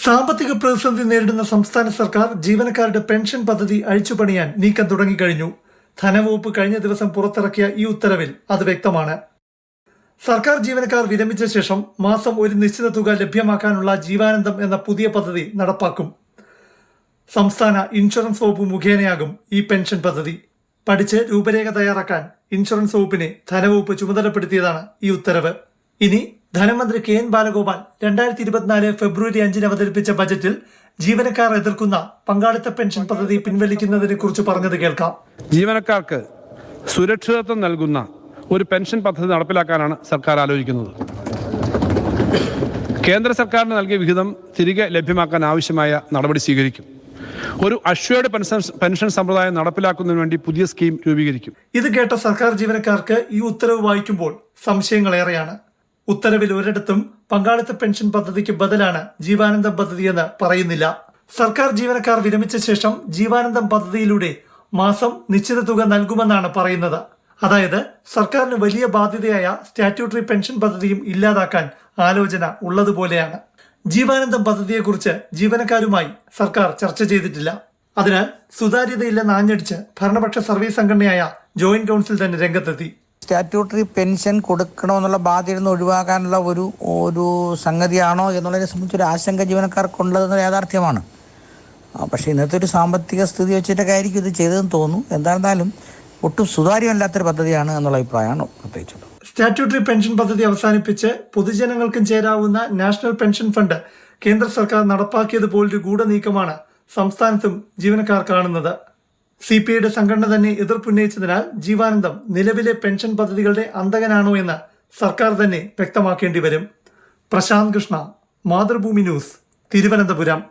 സാമ്പത്തിക പ്രതിസന്ധി നേരിടുന്ന സംസ്ഥാന സർക്കാർ ജീവനക്കാരുടെ പെൻഷൻ പദ്ധതി അഴിച്ചുപണിയാൻ നീക്കം തുടങ്ങിക്കഴിഞ്ഞു. ധനവകുപ്പ് കഴിഞ്ഞ ദിവസം പുറത്തിറക്കിയ ഈ ഉത്തരവിൽ അത് വ്യക്തമാണ്. സർക്കാർ ജീവനക്കാർ വിരമിച്ച ശേഷം മാസം ഒരു നിശ്ചിത തുക ലഭ്യമാക്കാനുള്ള ജീവാനന്ദം എന്ന പുതിയ പദ്ധതി നടപ്പാക്കും. സംസ്ഥാന ഇൻഷുറൻസ് വകുപ്പ് മുഖേനയാകും ഈ പെൻഷൻ പദ്ധതി. പഠിച്ച് രൂപരേഖ തയ്യാറാക്കാൻ ഇൻഷുറൻസ് വകുപ്പിനെ ധനവകുപ്പ് ചുമതലപ്പെടുത്തിയതാണ് ഈ ഉത്തരവ്. ഇനി ധനമന്ത്രി കെ.എൻ. ബാലഗോപാൽ 2024 ഫെബ്രുവരി 5 അവതരിപ്പിച്ച ബജറ്റിൽ ജീവനക്കാർ എതിർക്കുന്ന പങ്കാളിത്ത പെൻഷൻ പദ്ധതി പിൻവലിക്കുന്നതിനെ കുറിച്ച് പറഞ്ഞത് കേൾക്കാം. ജീവനക്കാർക്ക് സുരക്ഷിതത്വം നൽകുന്ന ഒരു പെൻഷൻ പദ്ധതി നടപ്പിലാക്കാനാണ് സർക്കാർ ആലോചിക്കുന്നത്. കേന്ദ്ര സർക്കാരിന് നൽകിയ വിഹിതം തിരികെ ലഭ്യമാക്കാൻ ആവശ്യമായ നടപടി സ്വീകരിക്കും. ഒരു അഷ്വേർഡ് പെൻഷൻ സമ്പ്രദായം നടപ്പിലാക്കുന്നതിന് വേണ്ടി പുതിയ സ്കീം രൂപീകരിക്കും. ഇത് കേട്ട സർക്കാർ ജീവനക്കാർക്ക് ഈ ഉത്തരവ് വായിക്കുമ്പോൾ സംശയങ്ങളേറെയാണ്. ഉത്തരവിൽ ഒരിടത്തും പങ്കാളിത്ത പെൻഷൻ പദ്ധതിക്ക് ബദലാണ് ജീവാനന്ദം പദ്ധതിയെന്ന് പറയുന്നില്ല. സർക്കാർ ജീവനക്കാർ വിരമിച്ച ശേഷം ജീവാനന്ദം പദ്ധതിയിലൂടെ മാസം നിശ്ചിത തുക നൽകുമെന്നാണ് പറയുന്നത്. അതായത് സർക്കാരിന് വലിയ ബാധ്യതയായ സ്റ്റാറ്റ്യൂട്ടറി പെൻഷൻ പദ്ധതിയും ഇല്ലാതാക്കാൻ ആലോചന ഉള്ളതുപോലെയാണ്. ജീവാനന്ദം പദ്ധതിയെക്കുറിച്ച് ജീവനക്കാരുമായി സർക്കാർ ചർച്ച ചെയ്തിട്ടില്ല. അതിനാൽ സുതാര്യതയില്ലെന്ന് ആഞ്ഞടിച്ച് ഭരണപക്ഷ സർവീസ് സംഘടനയായ ജോയിന്റ് കൗൺസിൽ തന്നെ രംഗത്തെത്തി. സ്റ്റാറ്റ്യൂട്ടറി പെൻഷൻ കൊടുക്കണമെന്നുള്ള ബാധ്യത ഒഴിവാക്കാനുള്ള ഒരു സംഗതിയാണോ എന്നുള്ളതിനെ സംബന്ധിച്ചൊരു ആശങ്ക ജീവനക്കാർക്കുള്ളതെന്ന യാഥാർത്ഥ്യമാണ്. പക്ഷേ ഇന്നത്തെ ഒരു സാമ്പത്തിക സ്ഥിതി വെച്ചിട്ടൊക്കെ ആയിരിക്കും ഇത് ചെയ്തതെന്ന് തോന്നുന്നു. എന്തായിരുന്നാലും ഒട്ടും സുതാര്യമല്ലാത്തൊരു പദ്ധതിയാണ് എന്നുള്ള അഭിപ്രായമാണ് പ്രത്യേകിച്ചുള്ളത്. സ്റ്റാറ്റ്യൂട്ടറി പെൻഷൻ പദ്ധതി അവസാനിപ്പിച്ച് പൊതുജനങ്ങൾക്കും ചേരാവുന്ന നാഷണൽ പെൻഷൻ ഫണ്ട് കേന്ദ്ര സർക്കാർ നടപ്പാക്കിയതുപോലൊരു ഗൂഢനീക്കമാണ് സംസ്ഥാനത്തും ജീവനക്കാർ കാണുന്നത്. CPIയുടെ സംഘടന തന്നെ എതിർപ്പുന്നയിച്ചതിനാൽ ജീവാനന്ദം നിലവിലെ പെൻഷൻ പദ്ധതികളുടെ അന്തകനാണോ എന്ന് സർക്കാർ തന്നെ വ്യക്തമാക്കേണ്ടി വരും. പ്രശാന്ത് കൃഷ്ണ, മാതൃഭൂമി ന്യൂസ്, തിരുവനന്തപുരം.